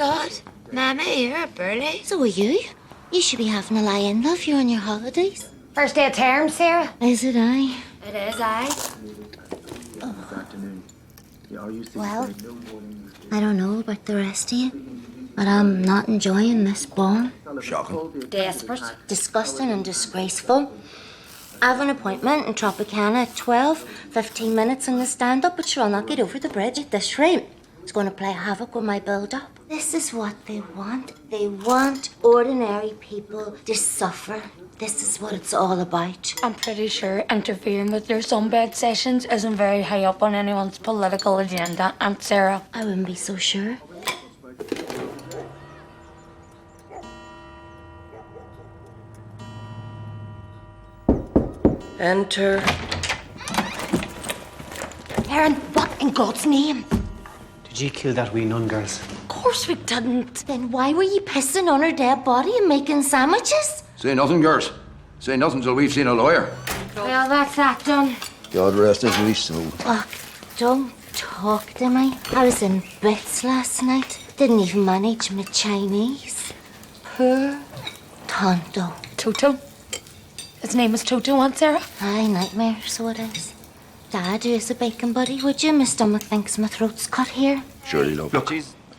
God. Mama, you're up early. So are you. You should be having a lie-in, love. You're on your holidays. First day of term, Sarah. Is it I? It is, aye. Well, I don't know about the rest of you, but I'm not enjoying this ball. Shocking. Desperate. Disgusting and disgraceful. I have an appointment in Tropicana at 12, 15 minutes in the stand-up, but sure, I'll not get over the bridge at this rate. It's going to play havoc with my build-up. This is what they want. They want ordinary people to suffer. This is what it's all about. I'm pretty sure interfering with your sunbed sessions isn't very high up on anyone's political agenda, Aunt Sarah. I wouldn't be so sure. Enter. Aaron, what in God's name? Did you kill that wee nun, girls? Of course we didn't. Then why were you pissing on her dead body and making sandwiches? Say nothing, girls. Say nothing till we've seen a lawyer. Well, that's that done. God rest his wee soul. Look, don't talk to me. I was in bits last night. Didn't even manage my Chinese. Poor Tonto. Toto? His name is Toto, Aunt Sarah? Aye, nightmare, so it is. Dad, who is a bacon buddy, would you? My stomach thinks my throat's cut here. Surely, love. Look,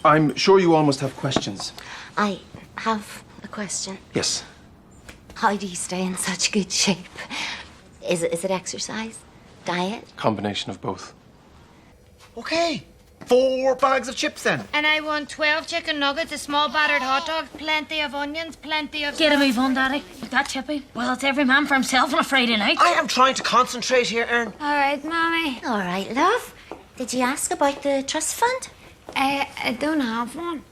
I'm sure you all must have questions. I have a question. Yes. How do you stay in such good shape? Is it exercise? Diet? Combination of both. Okay. 4 bags of chips then. And I want 12 chicken nuggets, a small battered hot dog, plenty of onions, plenty of... Get a move on, Daddy. That chippy. Well, it's every man for himself on a Friday night. I am trying to concentrate here, Ern. All right, Mommy. All right, love. Did you ask about the trust fund? I don't have one.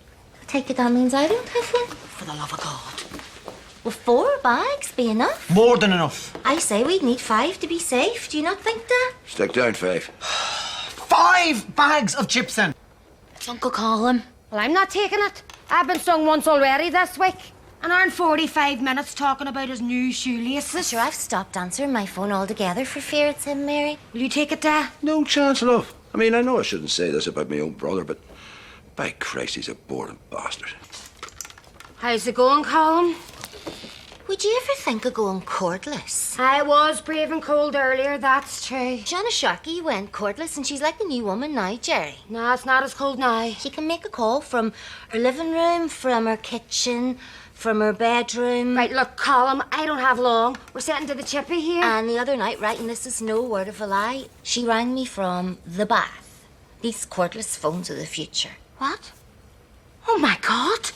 I take it that means I don't have one. For the love of God. Will 4 bags be enough? More than enough. I say we'd need 5 to be safe. Do you not think that? Stick down, Faith. 5 bags of chips then. It's Uncle Colin. Well, I'm not taking it. I've been sung once already this week. And earned 45 minutes talking about his new shoelaces. Sure, I've stopped answering my phone altogether for fear it's him, Mary. Will you take it, Dad? No chance, love. I mean, I know I shouldn't say this about my own brother, but by Christ, he's a boring bastard. How's it going, Colin? Would you ever think of going cordless? I was brave and cold earlier, that's true. Jana Sharkey went cordless and she's like a new woman now, Jerry. No, it's not as cold now. She can make a call from her living room, from her kitchen, from her bedroom. Right, look, Colin, I don't have long. We're sitting to the chippy here. And the other night, right, and this is no word of a lie, she rang me from the bath. These cordless phones are the future. What? Oh, my God.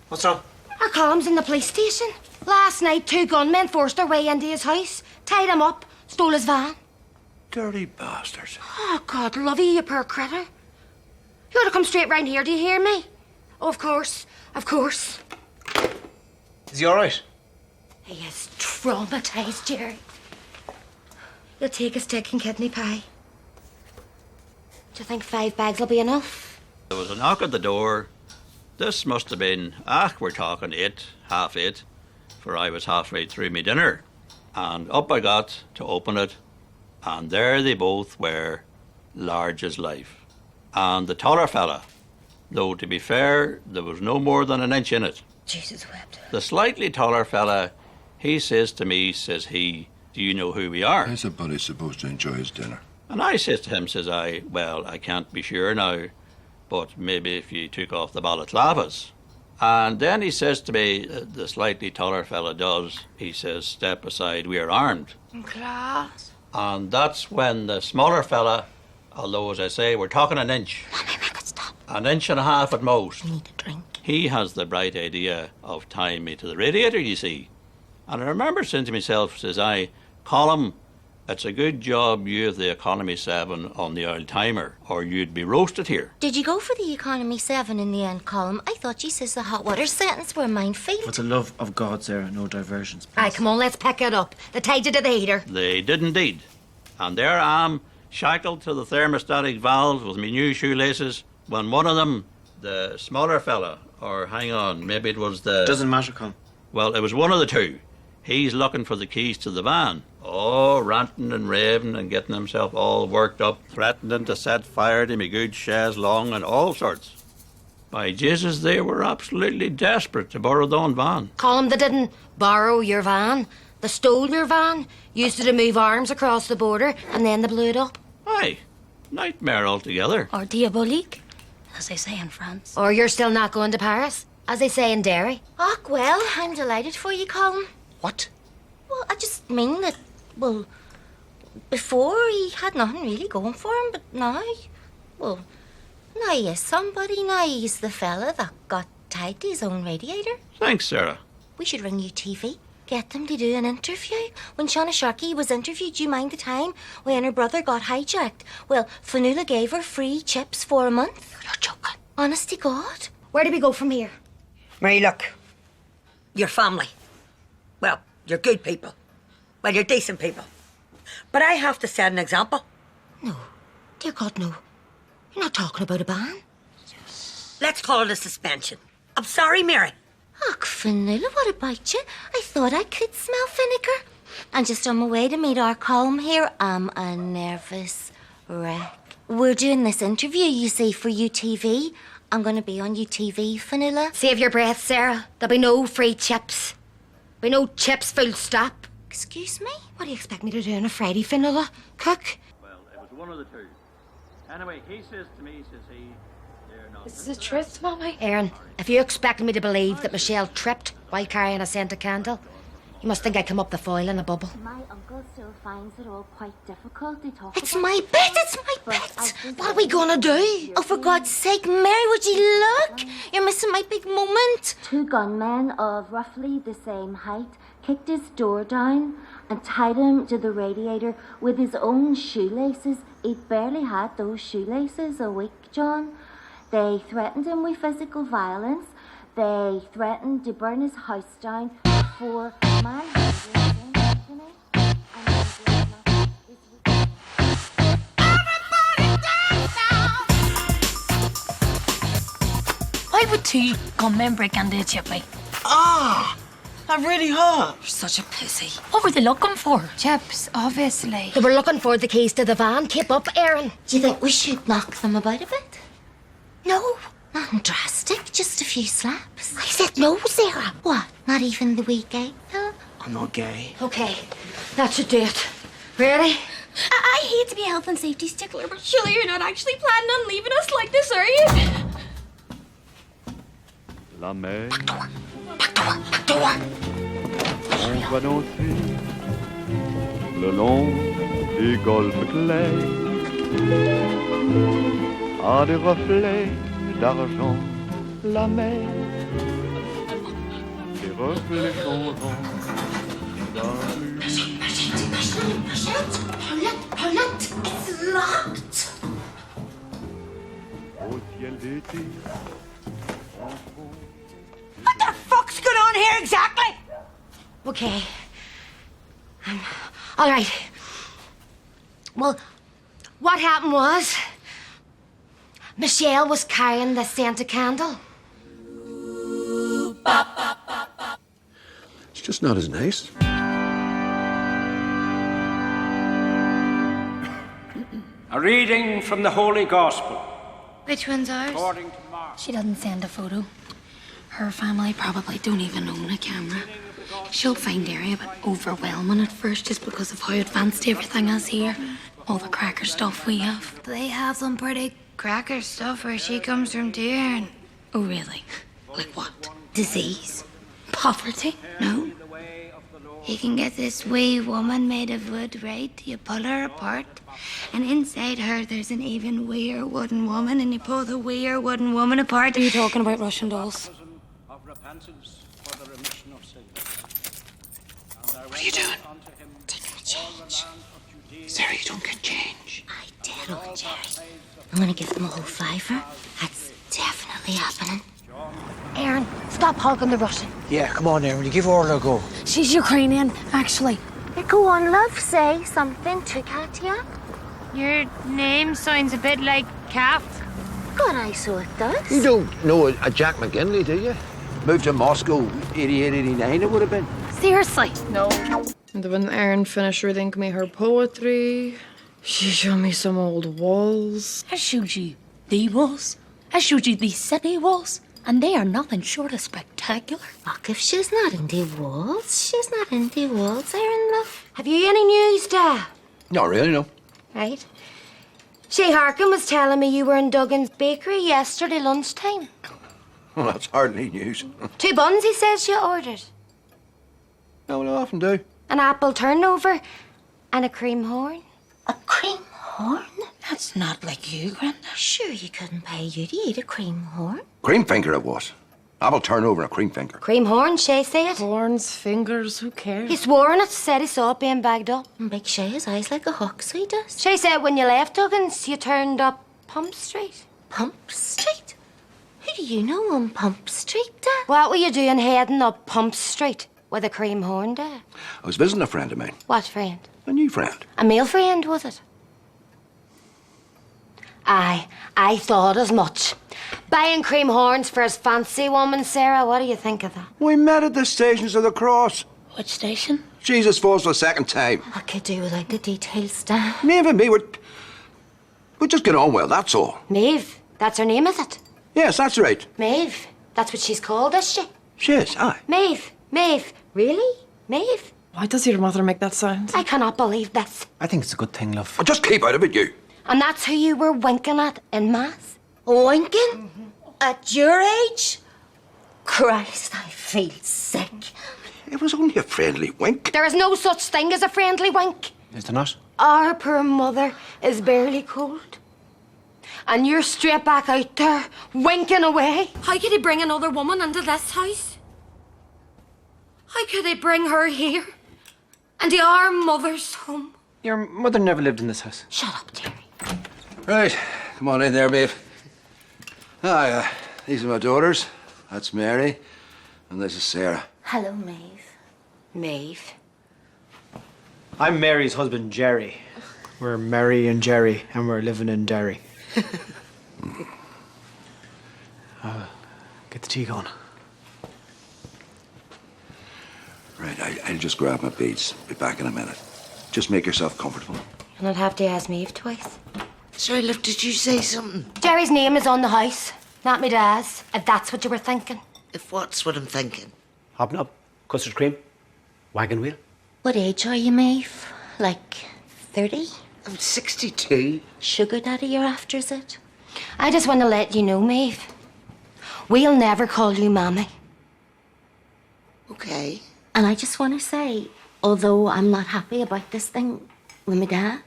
What's wrong? Our Colin's in the police station. Last night, 2 gunmen forced their way into his house, tied him up, stole his van. Dirty bastards. Oh, God love you, you poor critter. You ought to come straight round here, do you hear me? Oh, of course, of course. Is he all right? He is traumatised, Jerry. He'll take a stick and kidney pie. Do you think 5 bags will be enough? There was a knock at the door. This must have been, we're talking 8, half 8, for I was halfway through my dinner. And up I got to open it, and there they both were, large as life. And the taller fella, though to be fair, there was no more than an inch in it. Jesus wept. The slightly taller fella, he says to me, says he, do you know who we are? How's a buddy supposed to enjoy his dinner? And I says to him, says I, well, I can't be sure now, but maybe if you took off the balaclavas. And then he says to me, the slightly taller fella does, he says, step aside, we are armed. Class. And that's when the smaller fella, although as I say, we're talking an inch. Mommy, make it stop. An inch and a half at most. I need a drink. He has the bright idea of tying me to the radiator, you see. And I remember saying to myself, says I, Colin, it's a good job you have the economy 7 on the old timer, or you'd be roasted here. Did you go for the economy 7 in the end, Colin? I thought you says the hot water sentence were minefield. For the love of God, Sarah, no diversions, please. Aye, come on, let's pick it up. They tied you to the heater. They did indeed. And there I am, shackled to the thermostatic valve with my new shoelaces, when one of them, the smaller fella, or hang on, maybe it was the... Doesn't matter, Colin. Well, it was one of the two. He's looking for the keys to the van. Oh, ranting and raving and getting himself all worked up, threatening to set fire to me good chaise long and all sorts. By Jesus, they were absolutely desperate to borrow their own van. Call 'em they didn't borrow your van. They stole your van, used it to move arms across the border, and then they blew it up. Aye, nightmare altogether. Or diabolique, as they say in France. Or you're still not going to Paris, as they say in Derry. Och, well, I'm delighted for you, Colin. What? Well, I just mean that, well, before he had nothing really going for him, but now, well, now he is somebody. Now he's the fella that got tied to his own radiator. Thanks, Sarah. We should ring UTV. Get them to do an interview. When Shauna Sharkey was interviewed, do you mind the time when her brother got hijacked? Well, Fanula gave her free chips for a month. You're joking. Honest to God. Where do we go from here? Mary, look. You're family. Well, you're good people. Well, you're decent people. But I have to set an example. No. Dear God, no. You're not talking about a ban. Let's call it a suspension. I'm sorry, Mary. Och, Fanula, what about you? I thought I could smell vinegar. I'm just on my way to meet our Colm here. I'm a nervous wreck. We're doing this interview, you see, for UTV. I'm going to be on UTV, Fanula. Save your breath, Sarah. There'll be no free chips. There'll be no chips, full stop. Excuse me? What do you expect me to do on a Friday, Finola? Cook? Well, it was one of the two. Anyway, he says to me, says he, they're not... This is a tryst, Mommy. Erin, if you expect me to believe that Michelle tripped while carrying a scented candle, you must think I come up the foil in a bubble. My uncle still finds it all quite difficult to talk It's my bit, it's my bit. What are we gonna do? Oh, for God's sake, Mary, would you look? You're missing my big moment. Two gunmen of roughly the same height kicked his door down and tied him to the radiator with his own shoelaces. He'd barely had those shoelaces a week, John. They threatened him with physical violence. They threatened to burn his house down for manhandling Anthony. Why would two gunmen break into a chippy? That really hurt. You're such a pussy. What were they looking for? Chips, obviously. They were looking for the keys to the van. Keep up, Erin. Do you think we should knock them about a bit? No, nothing drastic, just a few slaps. I said no, Sarah. What, not even the wee gay pill? I'm not gay. Okay, that should do it. Ready? I hate to be a health and safety stickler, but surely you're not actually planning on leaving us like this, are you? La mer, Back door. on va danser le long des golfes clairs à des reflets d'argent. La mer, des reflets changeants d'un Pull it, it's locked. au ciel d'été. What the fuck's going on here exactly? Okay. All right. Well, what happened was Michelle was carrying the scented candle. It's just not as nice. A reading from the Holy Gospel. Which one's ours? According to Mark. She doesn't send a photo. Her family probably don't even own a camera. She'll find Derry a bit overwhelming at first just because of how advanced everything is here. All the cracker stuff we have. They have some pretty cracker stuff where she comes from, too, Erin. Oh, really? Like what? Disease? Poverty? No. You can get this wee woman made of wood, right? You pull her apart, and inside her there's an even weer wooden woman, and you pull the weer wooden woman apart. Are you talking about Russian dolls? Of repentance for the remission of sins. What are you doing? Taking a change. Sarah, you don't get change. I did, old Jerry. I'm gonna give them a whole fiver. That's definitely happening. Erin, stop hogging the Russian. Yeah, come on, Erin. You give her a go. She's Ukrainian, actually. Yeah, go on, love. Say something to Katya. Your name sounds a bit like calf. God, I saw it does. You don't know a Jack McGinley, do you? Moved to Moscow, 88, 89 it would have been. Seriously? No. And when Erin finished reading me her poetry, she showed me some old walls. I showed you the walls. I showed you these city walls, and they are nothing short of spectacular. Look, if she's not into walls, she's not into walls, Erin, love. Have you any news, Da? Not really, no. Right. Shay Harkin was telling me you were in Duggan's bakery yesterday lunchtime. Well, that's hardly news. 2 buns, he says she ordered. No, well, I often do. An apple turnover and a cream horn. A cream horn? That's not like you, Grandad. Sure, you couldn't pay you to eat a cream horn. Cream finger it was. Apple turnover and a cream finger. Cream horn, Shay said. Horns, fingers, who cares? He swore on it, said he saw it being bagged up. And Big Shay has eyes like a hawk's, he does. Shay said when you left Duggan's, you turned up Pump Street. Pump Street? Who do you know on Pump Street, Dad? What were you doing heading up Pump Street with a cream horn, Dad? I was visiting a friend of mine. What friend? A new friend. A male friend, was it? Aye, I thought as much. Buying cream horns for his fancy woman, Sarah, what do you think of that? We met at the Stations of the Cross. Which station? Jesus falls for the second time. I could do without the details, Dad. Maeve and me, we just get on well, that's all. Maeve, that's her name, is it? Yes, that's right. Maeve, that's what she's called, is she? She is, aye. Maeve, really? Maeve? Why does your mother make that sound? I cannot believe this. I think it's a good thing, love. Well, just keep out of it, you. And that's who you were winking at in Mass? Winking? At your age? Christ, I feel sick. It was only a friendly wink. There is no such thing as a friendly wink. Is there not? Our poor mother is barely cold. And you're straight back out there, winking away. How could he bring another woman into this house? How could he bring her here? Into our mother's home? Your mother never lived in this house. Shut up, Terry. Right, come on in there, Maeve. These are my daughters. That's Mary, and this is Sarah. Hello, Maeve. Maeve. I'm Mary's husband, Jerry. We're Mary and Jerry, and we're living in Derry. Get the tea going. Right, I'll just grab my beads. Be back in a minute. Just make yourself comfortable. You'll not have to ask Maeve twice. Sorry, love, did you say something? Jerry's name is on the house, not me dad's, if that's what you were thinking. If what's what I'm thinking? Hobnob, custard cream, wagon wheel. What age are you, Maeve? Like 30? I'm 62. Sugar daddy you're after, is it? I just want to let you know, Maeve, we'll never call you Mammy. Okay. And I just want to say, although I'm not happy about this thing with my dad,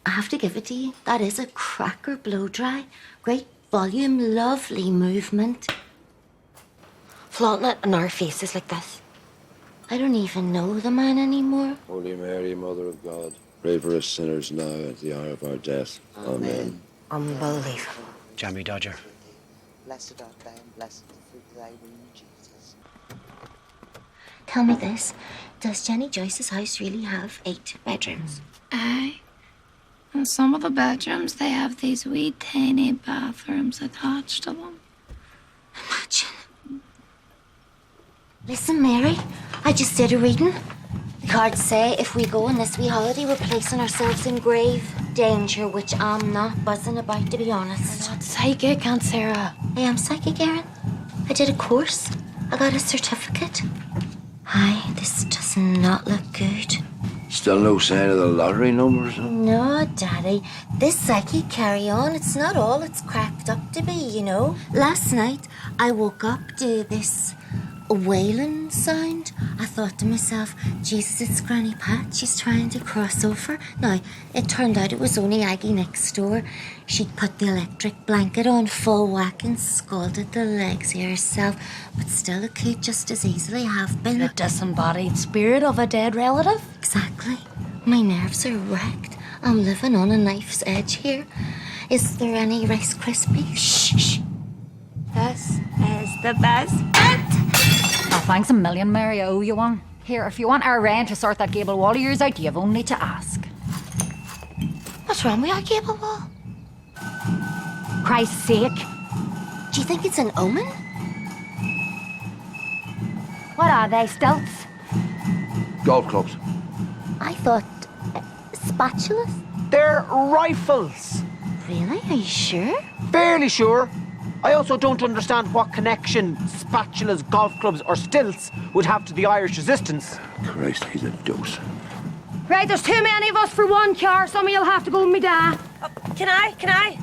I have to give it to you. That is a cracker blow dry. Great volume, lovely movement. Flaunting it in our faces like this. I don't even know the man anymore. Holy Mary, Mother of God, pray for us sinners now and at the hour of our death. Amen. Unbelievable. Jammy Dodger. Blessed art thou and blessed the fruit of thy womb, Jesus. Tell me this. Does Jenny Joyce's house really have 8 bedrooms? Aye. In some of the bedrooms, they have these wee tiny bathrooms attached to them. Imagine. Listen, Mary, I just did a reading. The cards say if we go on this wee holiday, we're placing ourselves in grave danger, which I'm not buzzing about, to be honest. Not psychic, Aunt Sarah. I am psychic, Erin. I did a course. I got a certificate. Aye, this does not look good. Still no sign of the lottery numbers? Huh? No, Daddy. This psychic carry-on, it's not all it's cracked up to be, you know. Last night, I woke up to this wailing sound. I thought to myself, Jesus, it's Granny Pat. She's trying to cross over. Now, it turned out it was only Aggie next door. She'd put the electric blanket on full whack and scalded the legs here herself. But still, it could just as easily have been The disembodied spirit of a dead relative. Exactly. My nerves are wrecked. I'm living on a knife's edge here. Is there any Rice Krispies? Shh. This is the best. Oh, thanks a million, Mary. I owe you one. Here, if you want our rent to sort that gable wall of yours out, you've only to ask. What's wrong with our gable wall? Christ's sake. Do you think it's an omen? What are they, stilts? Golf clubs. I thought spatulas. They're rifles. Really? Are you sure? Fairly sure. I also don't understand what connection spatulas, golf clubs or stilts would have to the Irish resistance. Christ, he's a dose. Right, there's too many of us for one car. Some of you'll have to go with me, Dad. Can I?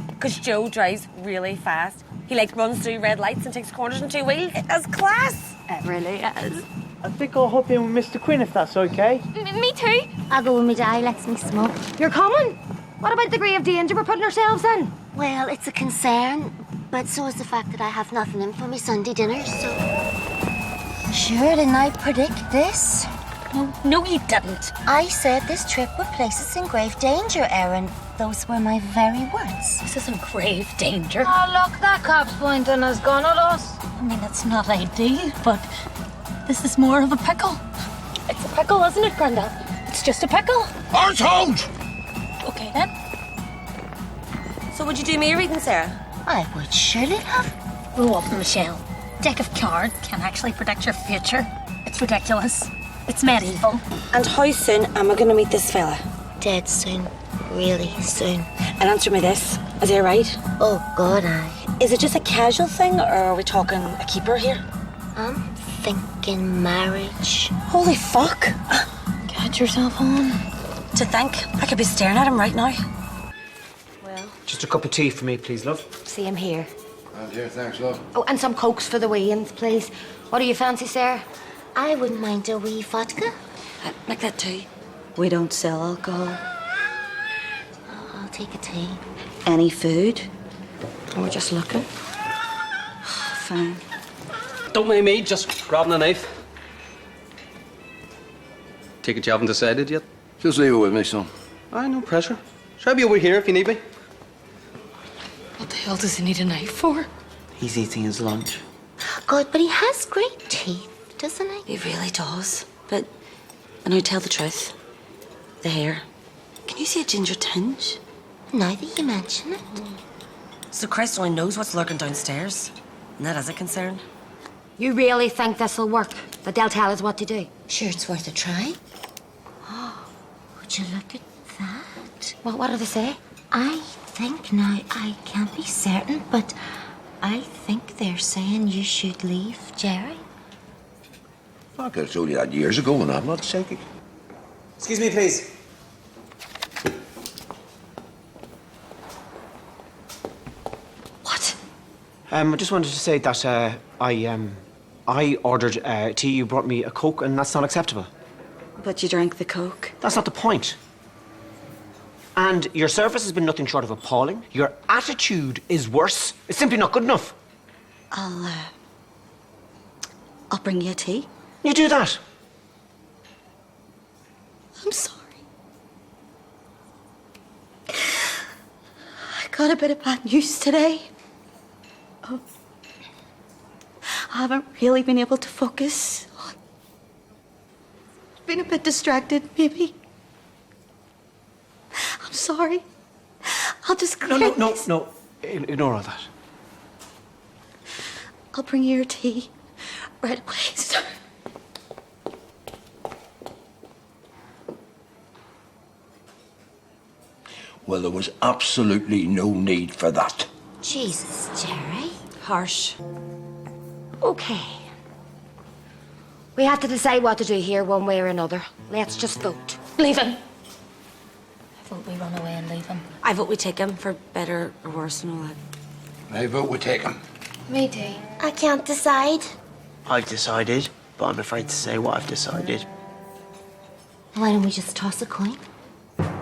Because Joe drives really fast. He runs through red lights and takes corners on two wheels. It's class. It really is. I think I'll hop in with Mr. Quinn if that's okay. Me too. I'll go with me dad, lets me smoke. You're coming? What about the grave danger we're putting ourselves in? Well, it's a concern, but so is the fact that I have nothing in for my Sunday dinner, so... Sure, didn't I predict this? No, you didn't. I said this trip would place us in grave danger, Erin. Those were my very words. This isn't grave danger. Oh, look, that cop's pointing his gun at us. I mean, it's not ideal, but this is more of a pickle. It's a pickle, isn't it, Grandad? It's just a pickle. Arsehole! Okay, then. So would you do me a reading, Sarah? I would surely have. Grow up, Michelle. Deck of cards can't actually predict your future. It's ridiculous. It's medieval. And how soon am I going to meet this fella? Dead soon. Really soon. And answer me this. Is he alright? Oh, God, aye. Is it just a casual thing, or are we talking a keeper here? I'm thinking marriage. Holy fuck! Get yourself on. To think, I could be staring at him right now. Well, Just a cup of tea for me, please, love. same here. And here, thanks, love. Oh, and some Cokes for the weigh-ins, please. What do you fancy, Sarah? I wouldn't mind a wee vodka. Like that too. We don't sell alcohol. I'll take a tea. Any food? We're just looking. Fine. Don't mind me, just grabbing a knife. Take it you haven't decided yet? Just leave it with me, son. Aye, no pressure. Should I be over here if you need me? What the hell does he need a knife for? He's eating his lunch. God, but he has great teeth, doesn't he? He really does. But, and I tell the truth, the hair. Can you see a ginger tinge? Now that you mention it. So Christ only knows what's lurking downstairs. And that is a concern. You really think this'll work? That they'll tell us what to do? Sure, it's worth a try. Would you look at that? What do they say? I think now, I can't be certain, but I think they're saying you should leave Jerry. I could have told you that years ago, and I'm not psychic. Excuse me, please. What? I just wanted to say that I ordered tea, you brought me a Coke, and that's not acceptable. But you drank the Coke. That's not the point. And your service has been nothing short of appalling. Your attitude is worse. It's simply not good enough. I'll bring you a tea. You do that. I'm sorry. I got a bit of bad news today. Oh, I haven't really been able to focus. Been a bit distracted, maybe. I'm sorry. I'll just No. Ignore all that. I'll bring you your tea right away, sir. Well, there was absolutely no need for that. Jesus, Jerry. Harsh. Okay. We have to decide what to do here one way or another. Let's just vote. Leave him. I vote we run away and leave him. I vote we take him for better or worse and all that. I vote we take him. Me too. I can't decide. I've decided, but I'm afraid to say what I've decided. Why don't we just toss a coin?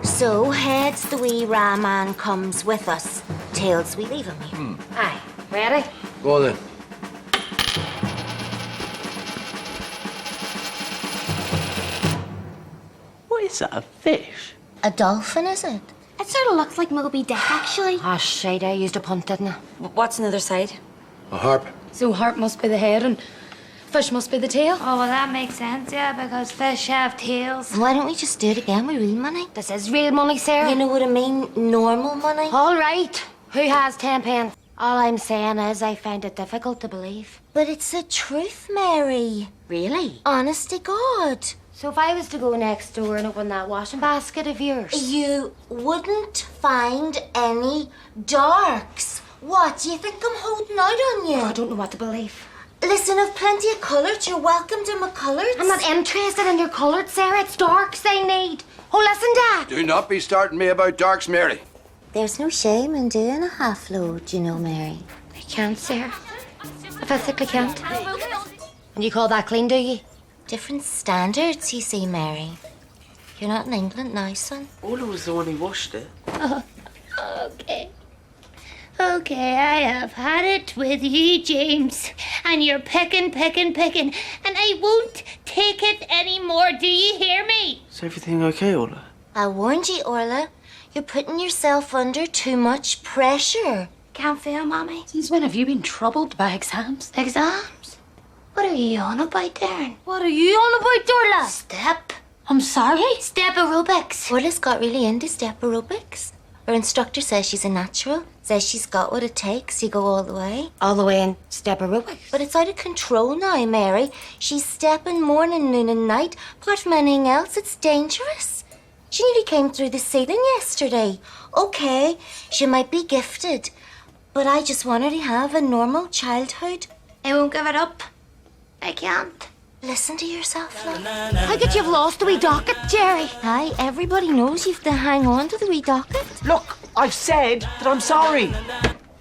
So, heads, the wee man comes with us. Tails, we leave him here. Aye. Ready? Go on then. What is that, a fish? A dolphin, is it? It sort of looks like Moby Dick, actually. Ah, shite, I used a punt, didn't I? What's on the other side? A harp. So heart must be the head and fish must be the tail. Oh, well, that makes sense, yeah, because fish have tails. Why don't we just do it again with real money? This is real money, Sarah. You know what I mean? Normal money. All right. Who has 10 pence? All I'm saying is I find it difficult to believe. But it's the truth, Mary. Really? Honest to God. So if I was to go next door and open that washing basket of yours... You wouldn't find any darks. What, do you think I'm holding out on you? Oh, I don't know what to believe. Listen, I've plenty of colours. You're welcome to my colours. I'm not interested in your colours, Sarah. It's darks they need. Oh, listen, Dad. Do not be starting me about darks, Mary. There's no shame in doing a half load, you know, Mary. I can't, Sarah. I physically can't. And you call that clean, do you? Different standards, you see, Mary. You're not in England now, son. Ola was the one who washed it. Oh, okay. Okay, I have had it with you, James. And you're picking, and I won't take it anymore. Do you hear me? Is everything okay, Ola? I warned you, Orla. You're putting yourself under too much pressure. Can't feel, Mommy. Since when have you been troubled by exams? Exams? What are you on about, Darren? What are you on about, Dorla? Step. I'm sorry? Step aerobics. Orla's got really into step aerobics. Her instructor says she's a natural. Says she's got what it takes. You go all the way. All the way in step aerobics. But it's out of control now, Mary. She's stepping morning, noon and night. Apart from anything else, it's dangerous. She nearly came through the ceiling yesterday. Okay, she might be gifted. But I just want her to have a normal childhood. I won't give it up. I can't. Listen to yourself, love. How could you have lost the wee docket, Jerry? Hi, everybody knows you have to hang on to the wee docket. Look, I've said that I'm sorry.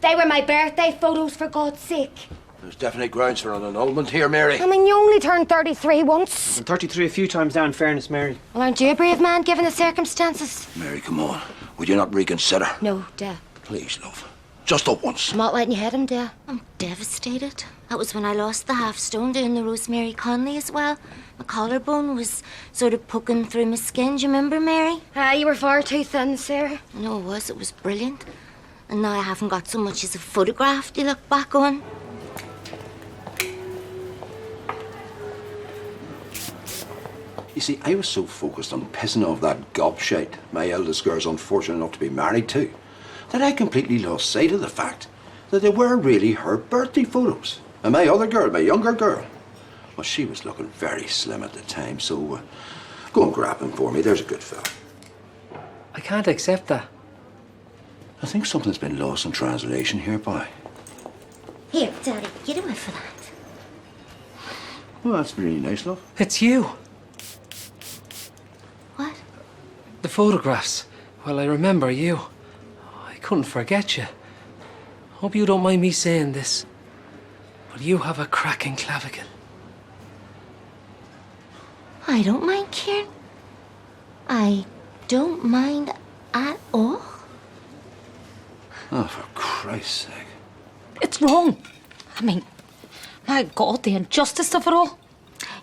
They were my birthday photos, for God's sake. There's definite grounds for an annulment here, Mary. I mean, you only turned 33 once. And 33 a few times now, in fairness, Mary. Well, aren't you a brave man, given the circumstances? Mary, come on. Would you not reconsider? No, Dad. Please, love. Just up once. I'm not letting you hit him, Dad. I'm devastated. That was when I lost the half stone doing the Rosemary Conley as well. My collarbone was sort of poking through my skin. Do you remember, Mary? You were far too thin, Sarah. No, it was. It was brilliant. And now I haven't got so much as a photograph to look back on. You see, I was so focused on pissing off that gobshite my eldest girl's unfortunate enough to be married to, that I completely lost sight of the fact that they were really her birthday photos. And my other girl, my younger girl, well, she was looking very slim at the time, so go and grab him for me. There's a good fella. I can't accept that. I think something's been lost in translation here, boy. Here, Daddy, get away for that. Well, that's really nice, love. It's you. What? The photographs. Well, I remember you. I couldn't forget you. Hope you don't mind me saying this, but you have a cracking clavicle. I don't mind, Kieran. I don't mind at all. Oh, for Christ's sake. It's wrong. I mean, my God, the injustice of it all.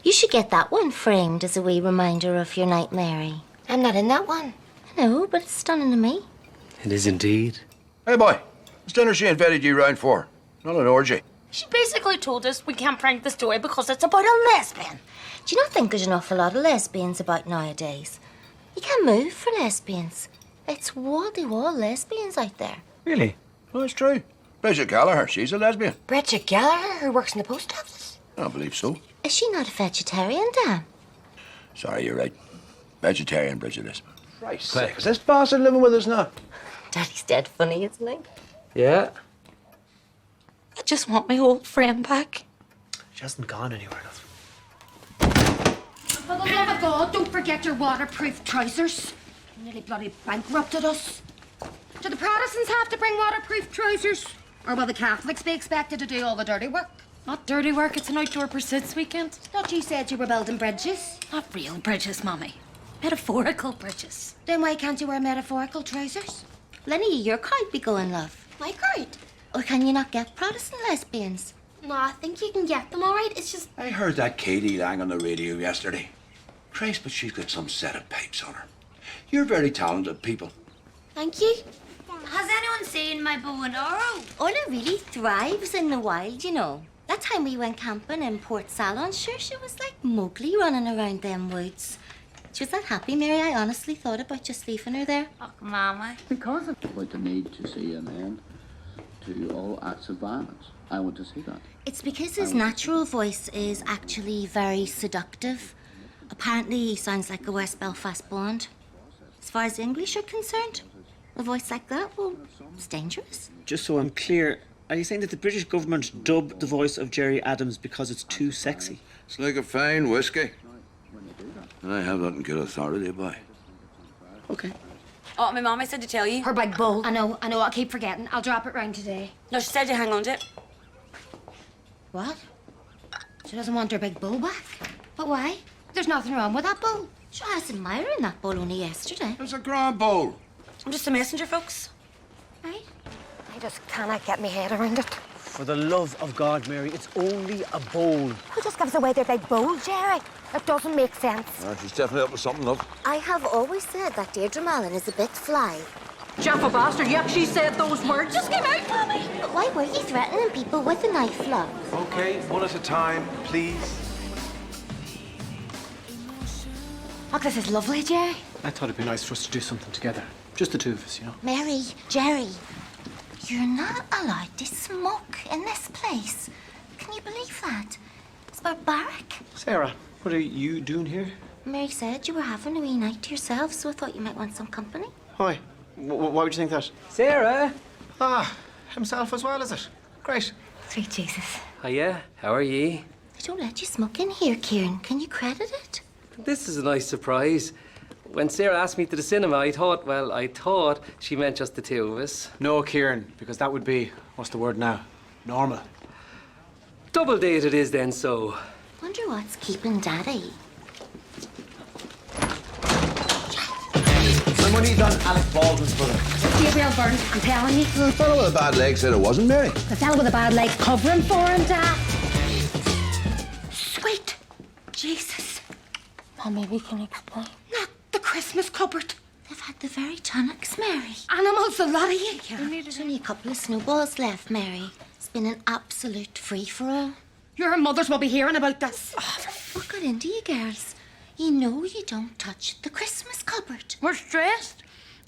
You should get that one framed as a wee reminder of your night, Mary. I'm not in that one. No, but it's stunning to me. It is indeed. Hey, boy. What's dinner she invited you round for? Not an orgy. She basically told us we can't prank the story because it's about a lesbian. Do you not think there's an awful lot of lesbians about nowadays? You can't move for lesbians. It's wall-to-wall lesbians out there. Really? Oh, it's true. Bridget Gallagher, she's a lesbian. Bridget Gallagher, who works in the post office. I believe so. Is she not a vegetarian, Dan? Sorry, you're right. Vegetarian, Bridget is. Christ's sake, is this bastard living with us now? Daddy's dead funny, isn't he? Yeah. I just want my old friend back. She hasn't gone anywhere, love. For the love of God, don't forget your waterproof trousers. You nearly bloody bankrupted us. Do the Protestants have to bring waterproof trousers? Or will the Catholics be expected to do all the dirty work? Not dirty work, it's an outdoor pursuits weekend. Thought you said you were building bridges. Not real bridges, Mummy. Metaphorical bridges. Then why can't you wear metaphorical trousers? Lenny, your card be going, love. My card? Or can you not get Protestant lesbians? No, I think you can get them all right. It's just... I heard that Katie Lang on the radio yesterday. Christ, but she's got some set of pipes on her. You're very talented people. Thank you. Has anyone seen my bow and arrow? Ola really thrives in the wild, you know. That time we went camping in Port Salon, sure, she was like Mowgli running around them woods. She was that happy, Mary, I honestly thought about just leaving her there. Oh, Mama. Because about the need to see an end to all acts of violence. I want to see that. It's because his natural voice is actually very seductive. Apparently he sounds like a West Belfast blonde. As far as the English are concerned. A voice like that, well, it's dangerous. Just so I'm clear, are you saying that the British government dubbed the voice of Jerry Adams because it's too sexy? It's like a fine whiskey. And I have that in good authority, boy. Okay. Oh, my mama said to tell you. Her big bowl. I know, I keep forgetting. I'll drop it round today. No, she said to hang on to it. What? She doesn't want her big bowl back. But why? There's nothing wrong with that bowl. Sure, I was admiring that bowl only yesterday. It's a grand bowl. I'm just a messenger, folks. Right? I just cannot get my head around it. For the love of God, Mary, it's only a bowl. Who just gives away their big bowl, Jerry? It doesn't make sense. She's definitely up with something, love. I have always said that Deirdre Mallon is a bit fly. Jaffa bastard, you actually said those words? Just get out, Mommy! But why were you threatening people with a knife, love? Okay, one at a time, please. Look, this is lovely, Jerry. I thought it'd be nice for us to do something together. Just the two of us, you know. Mary, Jerry, you're not allowed to smoke in this place. Can you believe that? It's barbaric. Sarah, what are you doing here? Mary said you were having a wee night to yourself, so I thought you might want some company. Why? Why would you think that? Sarah! Ah, himself as well, is it? Great. Sweet Jesus. Hiya, how are ye? They don't let you smoke in here, Kieran. Can you credit it? This is a nice surprise. When Sarah asked me to the cinema, I thought she meant just the two of us. No, Kieran, because that would be, what's the word now? Normal. Double date it is then, so. Wonder what's keeping Daddy. And when he done Alec Baldwin's brother? Gabriel Byrne, I'm telling you. The fellow with a bad leg said it wasn't, Mary. The fella with a bad leg covering for him, Dad. Sweet Jesus. Mommy, we can explain. Not the Christmas cupboard. They've had the very tonics, Mary. Animals, a lot of you. There's only a couple of snowballs left, Mary. It's been an absolute free-for-all. Your mothers will be hearing about this. What got into you, girls? You know you don't touch the Christmas cupboard. We're stressed.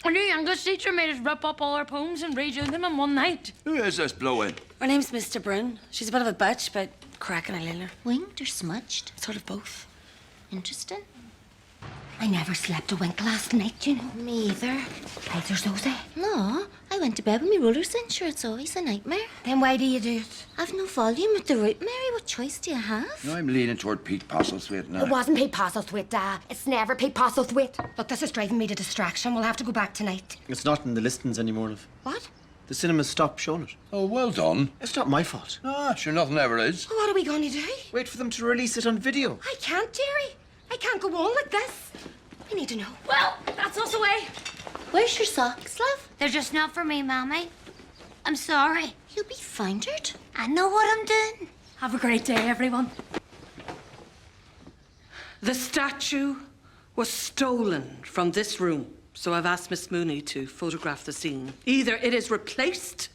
Our new English teacher made us rip up all our poems and redo them in one night. Who is this blowing? Her name's Mr. Bryn. She's a bit of a bitch, but cracking a liller. Winged or smudged? Sort of both. Interesting. I never slept a wink last night, you know. Me either. Either Susie. No, I went to bed with my rollers in. Sure, it's always a nightmare. Then why do you do it? I've no volume with the root, Mary. What choice do you have? No, I'm leaning toward Pete Postlethwaite now. It wasn't Pete Postlethwaite, Dad. It's never Pete Postlethwaite. Look, this is driving me to distraction. We'll have to go back tonight. It's not in the listings anymore, love. What? The cinema stopped showing it. Oh, well done. It's not my fault. Ah, sure, nothing ever is. Well, what are we going to do? Wait for them to release it on video. I can't, Jerry. I can't go on like this. I need to know. Well, that's us away. Where's your socks, love? They're just not for me, Mommy. I'm sorry. You'll be foundered. I know what I'm doing. Have a great day, everyone. The statue was stolen from this room, so I've asked Miss Mooney to photograph the scene. Either it is replaced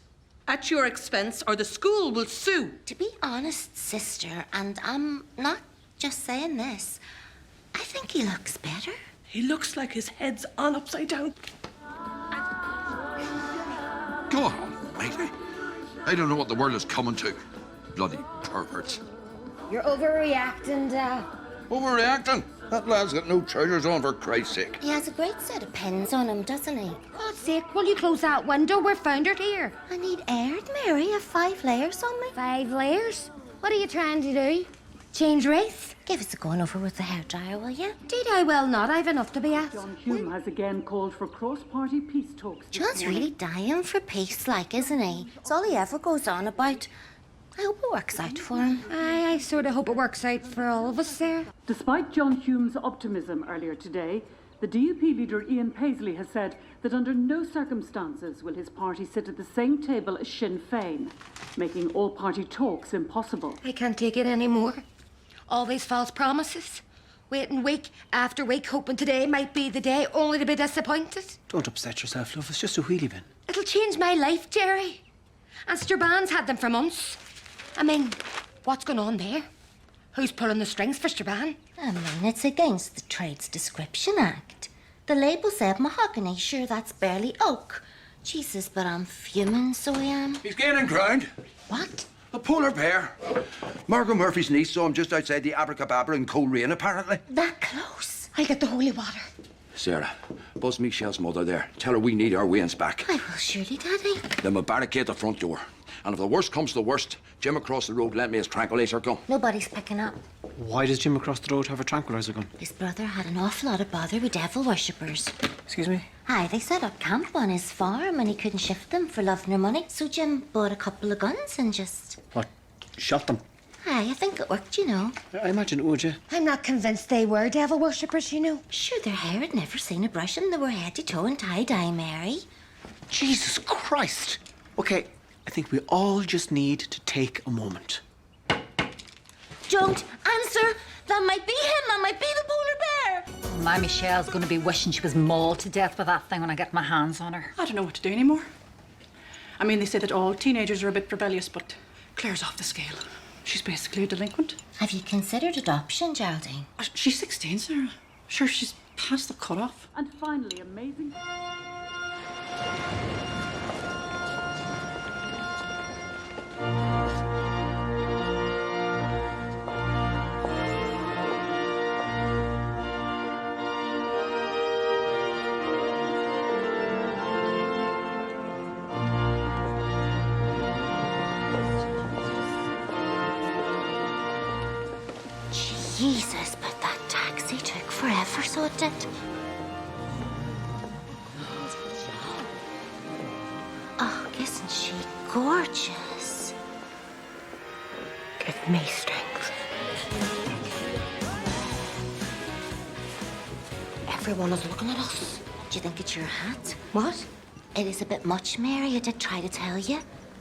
at your expense or the school will sue. To be honest, sister, and I'm not just saying this, I think he looks better. He looks like his head's on upside down. Go on, matey. I don't know what the world is coming to. Bloody perverts. You're overreacting, Dad. Overreacting? That lad's got no trousers on, for Christ's sake. He has a great set of pins on him, doesn't he? God's sake, will you close that window? We're foundered here. I need aired, Mary. I have 5 layers on me. 5 layers? What are you trying to do? Change race? Give us a going over with the hairdryer, will you? Indeed I will not. I've enough to be at. John Hume has again called for cross-party peace talks. John's really dying for peace, like, isn't he? It's all he ever goes on about. I hope it works out for him. I sort of hope it works out for all of us there. Despite John Hume's optimism earlier today, the DUP leader Ian Paisley has said that under no circumstances will his party sit at the same table as Sinn Féin, making all-party talks impossible. I can't take it anymore. All these false promises. Waiting week after week, hoping today might be the day, only to be disappointed. Don't upset yourself, love. It's just a wheelie bin. It'll change my life, Jerry. And Strabon's had them for months. I mean, what's going on there? Who's pulling the strings for Strabon? I mean, it's against the Trades Description Act. The label said mahogany. Sure, that's barely oak. Jesus, but I'm fuming, so I am. He's gaining ground. What? A polar bear. Margot Murphy's niece saw him just outside the Abracadabra in Coleraine, apparently. That close? I'll get the holy water. Sarah, buzz Michelle's mother there. Tell her we need our wains back. I will surely, Daddy. Then we'll barricade the front door. And if the worst comes to the worst, Jim across the road lent me his tranquilizer gun. Nobody's picking up. Why does Jim across the road have a tranquilizer gun? His brother had an awful lot of bother with devil worshippers. Excuse me? Aye, they set up camp on his farm and he couldn't shift them for love nor money. So Jim bought a couple of guns and just... What? Shot them? Aye, I think it worked, you know. I imagine it would, yeah. I'm not convinced they were devil worshippers, you know. Sure, their hair had never seen a brush and they were head to toe in tie-dye, Mary. Jesus Christ! Okay, I think we all just need to take a moment. Don't answer! That might be him, that might be the polar bear! My Michelle's going to be wishing she was mauled to death with that thing when I get my hands on her. I don't know what to do anymore. I mean, they say that all teenagers are a bit rebellious, but Claire's off the scale. She's basically a delinquent. Have you considered adoption, Geraldine? She's 16, Sarah. Sure, she's past the cut-off. And finally, amazing. Jesus, but that taxi took forever, so it did. Oh, isn't she gorgeous? Give me strength. Everyone is looking at us. Do you think it's your hat? What? It is a bit much, Mary. I did try to tell you.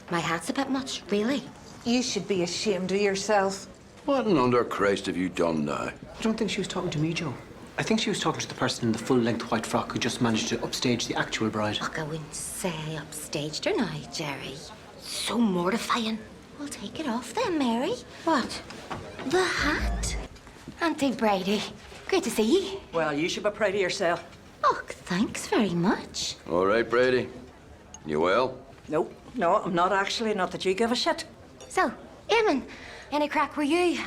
My hat's a bit much, really. You should be ashamed of yourself. What in under Christ have you done now? I don't think she was talking to me, Joe. I think she was talking to the person in the full-length white frock who just managed to upstage the actual bride. Look, I wouldn't say I upstaged her now, Jerry. So mortifying. Well, take it off then, Mary. What? The hat. Auntie Brady, great to see you. Well, you should be proud of yourself. Oh, thanks very much. All right, Brady. You well? No, I'm not actually. Not that you give a shit. So, Eamon, any crack with you?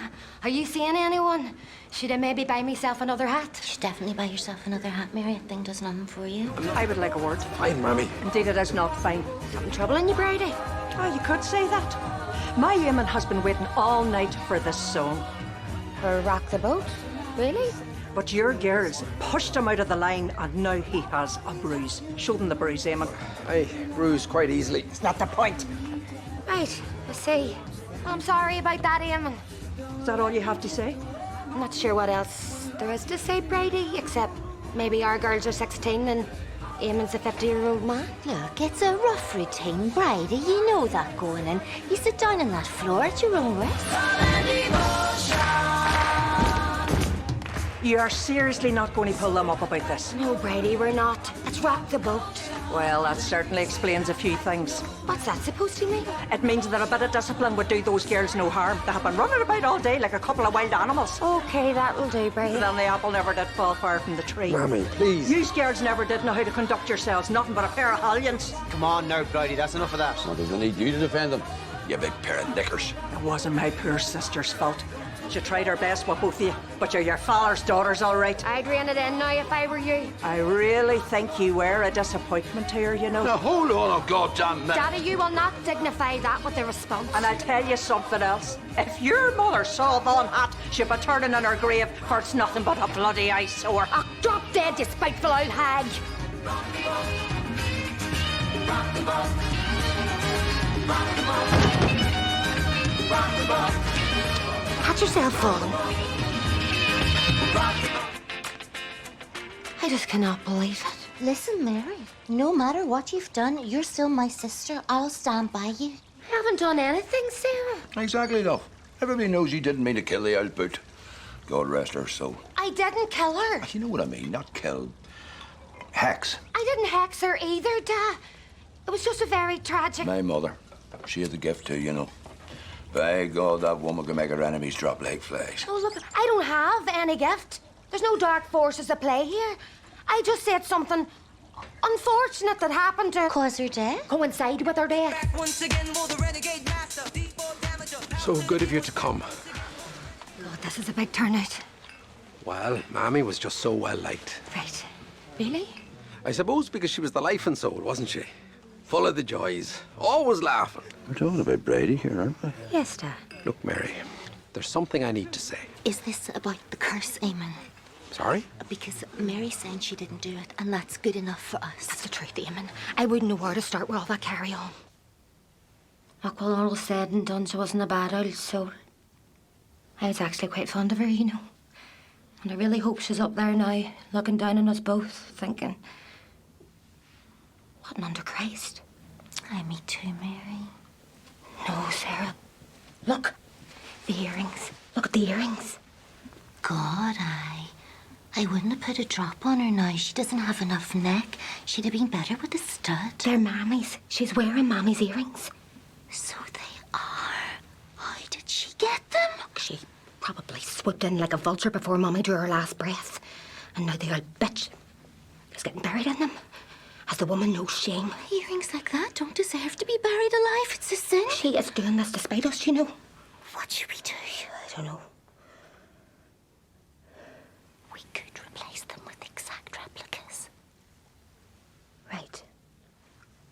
Are you seeing anyone? Should I maybe buy myself another hat? You should definitely buy yourself another hat, Mary. That thing does nothing for you. I would like a word. Fine, Mammy. Indeed, it is not fine. Something troubling you, Brady? Oh, you could say that. My Eamon has been waiting all night for this song. For Rock the Boat? Really? But your girls pushed him out of the line and now he has a bruise. Show them the bruise, Eamon. I bruise quite easily. It's not the point. Right, I see. I'm sorry about that, Eamon. Is that all you have to say? I'm not sure what else there is to say, Brady, except maybe our girls are 16 and Eamon's a 50-year-old man. Look, it's a rough routine, Brady. You know that going in. You sit down on that floor at your own risk. You are seriously not going to pull them up about this? No, Brady, we're not. Let's rock the boat. Well, that certainly explains a few things. What's that supposed to mean? It means that a bit of discipline would do those girls no harm. They have been running about all day like a couple of wild animals. Okay, that'll do, Brady. Then the apple never did fall far from the tree. Mammy, please. You girls never did know how to conduct yourselves. Nothing but a pair of hellions. Come on now, Bridie, that's enough of that. Well, doesn't need you to defend them, you big pair of knickers. It wasn't my poor sister's fault. She tried her best with both of you, but you're your father's daughters, all right. I'd rein it in now if I were you. I really think you were a disappointment to her, you know. Now, hold on a goddamn minute. Daddy, you will not dignify that with a response. And I'll tell you something else. If your mother saw that hat, she'd be turning in her grave, for it's nothing but a bloody eyesore. Oh, drop dead, you spiteful old hag. Rock the boat. Rock the boat. Rock the boat. Catch yourself falling. I just cannot believe it. Listen, Mary, no matter what you've done, you're still my sister. I'll stand by you. I haven't done anything, Sarah. Exactly, though. Everybody knows you didn't mean to kill the old boot. God rest her soul. I didn't kill her. You know what I mean, not kill. Hex. I didn't hex her either, Dad. It was just a very tragic... My mother. She had the gift too, you know. By God, that woman can make her enemies drop like flies. Oh, look, I don't have any gift. There's no dark forces at play here. I just said something unfortunate that happened to... Cause her death? Coincide with her death. So good of you to come. God, this is a big turnout. Well, Mammy was just so well liked. Right. Really? I suppose because she was the life and soul, wasn't she? Full of the joys, always laughing. We're talking about Brady here, aren't we? Yes, Dad. Look, Mary, there's something I need to say. Is this about the curse, Eamon? Sorry? Because Mary's saying she didn't do it, and that's good enough for us. That's the truth, Eamon. I wouldn't know where to start with all that carry on. Look, well, all was said and done, she wasn't a bad old soul. I was actually quite fond of her, you know. And I really hope she's up there now, looking down on us both, thinking, what under Christ? Aye, me too, Mary. No, Sarah. Look, the earrings. Look at the earrings. God, I wouldn't have put a drop on her now. She doesn't have enough neck. She'd have been better with a stud. They're Mammy's. She's wearing Mammy's earrings. So they are. How did she get them? She probably swooped in like a vulture before Mummy drew her last breath. And now the old bitch is getting buried in them. Has the woman no shame? Earrings like that don't deserve to be buried alive. It's a sin. She is doing this to spite us, you know. What should we do? I don't know. We could replace them with exact replicas. Right.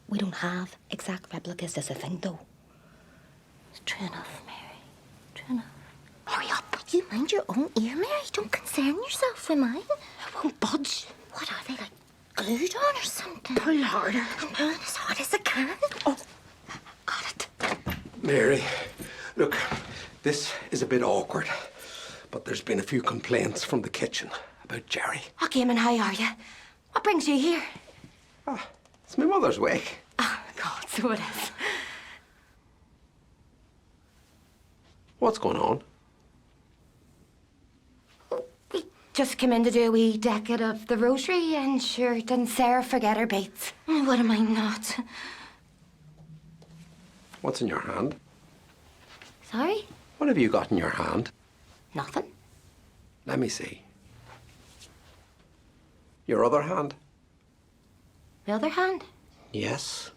We don't have exact replicas as a thing, though. True enough, Mary. True enough. Hurry up. You mind your own ear, Mary. Don't concern yourself with mine. I won't budge. What are they, like glued on or something? Pull harder. I'm pulling as hard as I can. Oh, got it. Mary, look, this is a bit awkward, but there's been a few complaints from the kitchen about Jerry. Oh, Eamon, how are you? What brings you here? Ah, it's my mother's wake. Oh, God, so it is. What's going on? We just came in to do a wee decade of the rosary, and sure, didn't Sarah forget her beads? What am I not? What's in your hand? Sorry? What have you got in your hand? Nothing. Let me see. Your other hand? The other hand? Yes.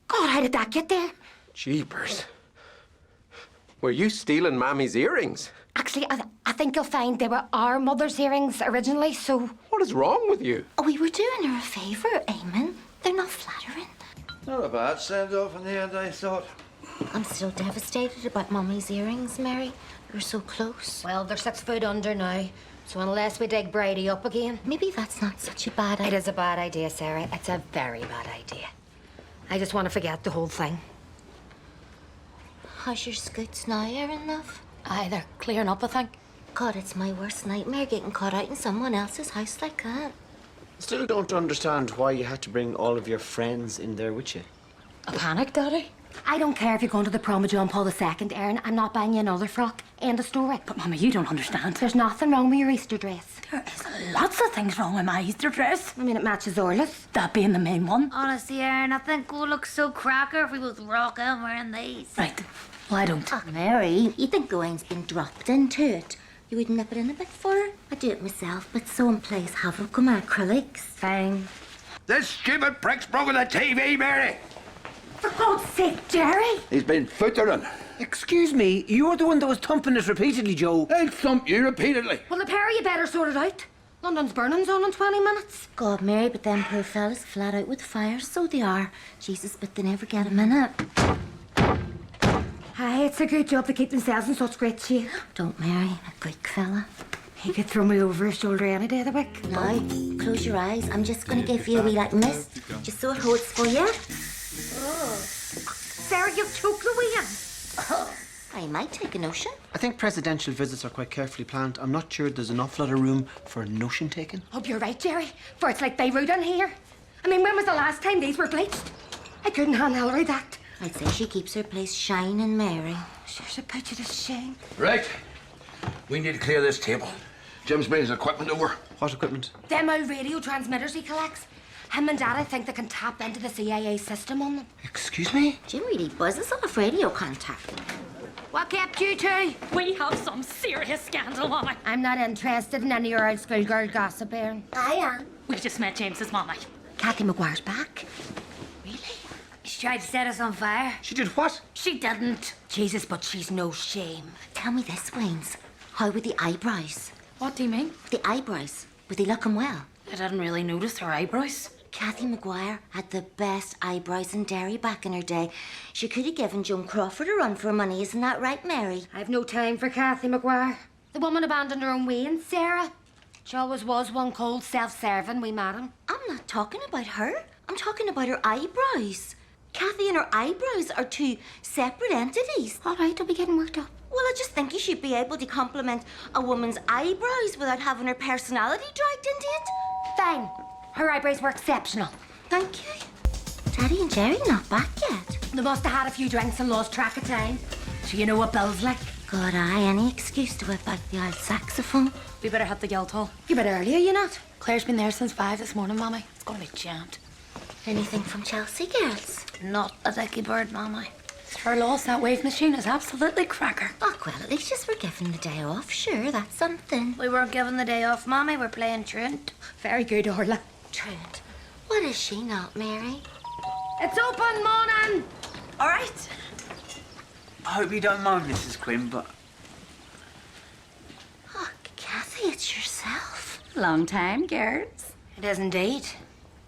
God, how did that get there? Jeepers. Were you stealing Mammy's earrings? Actually, I think you'll find they were our mother's earrings originally, so... What is wrong with you? Oh, we were doing her a favour, Eamon. They're not flattering. Not a bad send-off in the end, I thought. I'm still devastated about Mummy's earrings, Mary. We were so close. Well, they're 6 foot under now, so unless we dig Brady up again... Maybe that's not such a bad idea. It is a bad idea, Sarah. It's a very bad idea. I just want to forget the whole thing. How's your scoots now, Erin, love? Aye, they're clearing up, I think. God, it's my worst nightmare getting caught out in someone else's house like that. Still don't understand why you had to bring all of your friends in there with you. A panic, Daddy? I don't care if you're going to the prom of John Paul II, Erin. I'm not buying you another frock. End of story. But, Mama, you don't understand. There's nothing wrong with your Easter dress. There is lots of things wrong with my Easter dress. I mean, it matches Orla's. That being the main one. Honestly, Erin, I think we'll look so cracker if we both rock out wearing these. Right. Well, I don't. Oh, Mary, you think Gawain's been dropped into it? You would nip it in a bit for her? I do it myself, but someone plays havoc with my acrylics. Fine. This stupid prick's broken the TV, Mary! For God's sake, Jerry! He's been footering. Excuse me, you're the one that was thumping it repeatedly, Joe. I'll thump you repeatedly. Well, the pair of you better sort it out. London's burning's on in 20 minutes. God, Mary, but them poor fellas flat out with fire, so they are. Jesus, but they never get a minute. Aye, it's a good job to keep themselves in such great shape. Don't marry a Greek fella. He could throw me over his shoulder any day of the week. Now, close your eyes. I'm just going to give you a wee like mist, just so it holds for you. Oh. Sarah, you've choked the wee one. I might take a notion. I think presidential visits are quite carefully planned. I'm not sure there's an awful lot of room for a notion taken. Oh, you're right, Jerry. For it's like Beirut in here. I mean, when was the last time these were bleached? I couldn't hand Hillary that. I'd say she keeps her place shining, Mary. Sure, she put you to shame. Right. We need to clear this table. Jim's bringing his equipment over. What equipment? Them old radio transmitters he collects. Him and Dad, I think they can tap into the CIA system on them. Excuse me? Jim really buzzes off radio contact. What kept you two? We have some serious scandal, Mama. I'm not interested in any of your old schoolgirl gossip, Erin. I am. We just met James's Mama. Kathy McGuire's back. Really? She tried to set us on fire. She did what? She didn't. Jesus, but she's no shame. Tell me this, Waynes. How were the eyebrows? What do you mean? The eyebrows. Were they looking well? I didn't really notice her eyebrows. Kathy Maguire had the best eyebrows in Derry back in her day. She could have given Joan Crawford a run for money, isn't that right, Mary? I've no time for Kathy Maguire. The woman abandoned her own way, and Sarah. She always was one cold, self-serving wee madam. I'm not talking about her. I'm talking about her eyebrows. Kathy and her eyebrows are two separate entities. All right, don't be getting worked up. Well, I just think you should be able to compliment a woman's eyebrows without having her personality dragged into it. Fine. Her eyebrows were exceptional. Thank you. Daddy and Jerry not back yet. They must have had a few drinks and lost track of time. So you know what Bill's like. God, any excuse to whip out the old saxophone. We better hit the Guildhall. You bit early, are you not? Claire's been there since 5 this morning, Mommy. It's going to be jammed. Anything from Chelsea, girls? Not a dicky bird, Mommy. Her loss, that wave machine is absolutely cracker. Oh, well, at least just we're given the day off. Sure, that's something. We weren't given the day off, Mommy. We're playing truant. Very good, Orla. Truant. What is she not, Mary? It's open, morning! All right. I hope you don't mind, Mrs. Quinn, but... Oh, Kathy, it's yourself. Long time, girls. It is indeed.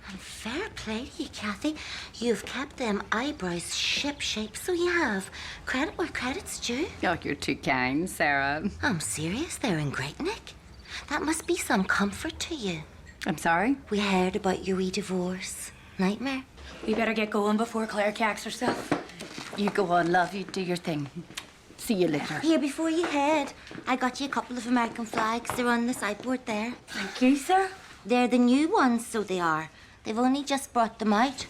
And fair play to you, Kathy. You've kept them eyebrows ship-shape, so you have. Credit where credit's due. Oh, you're too kind, Sarah. I'm serious, they're in great nick. That must be some comfort to you. I'm sorry? We heard about your wee divorce. Nightmare. We better get going before Claire cacks herself. You go on, love. You do your thing. See you later. Here, before you head, I got you a couple of American flags. They're on the sideboard there. Thank you, sir. They're the new ones, so they are. They've only just brought them out.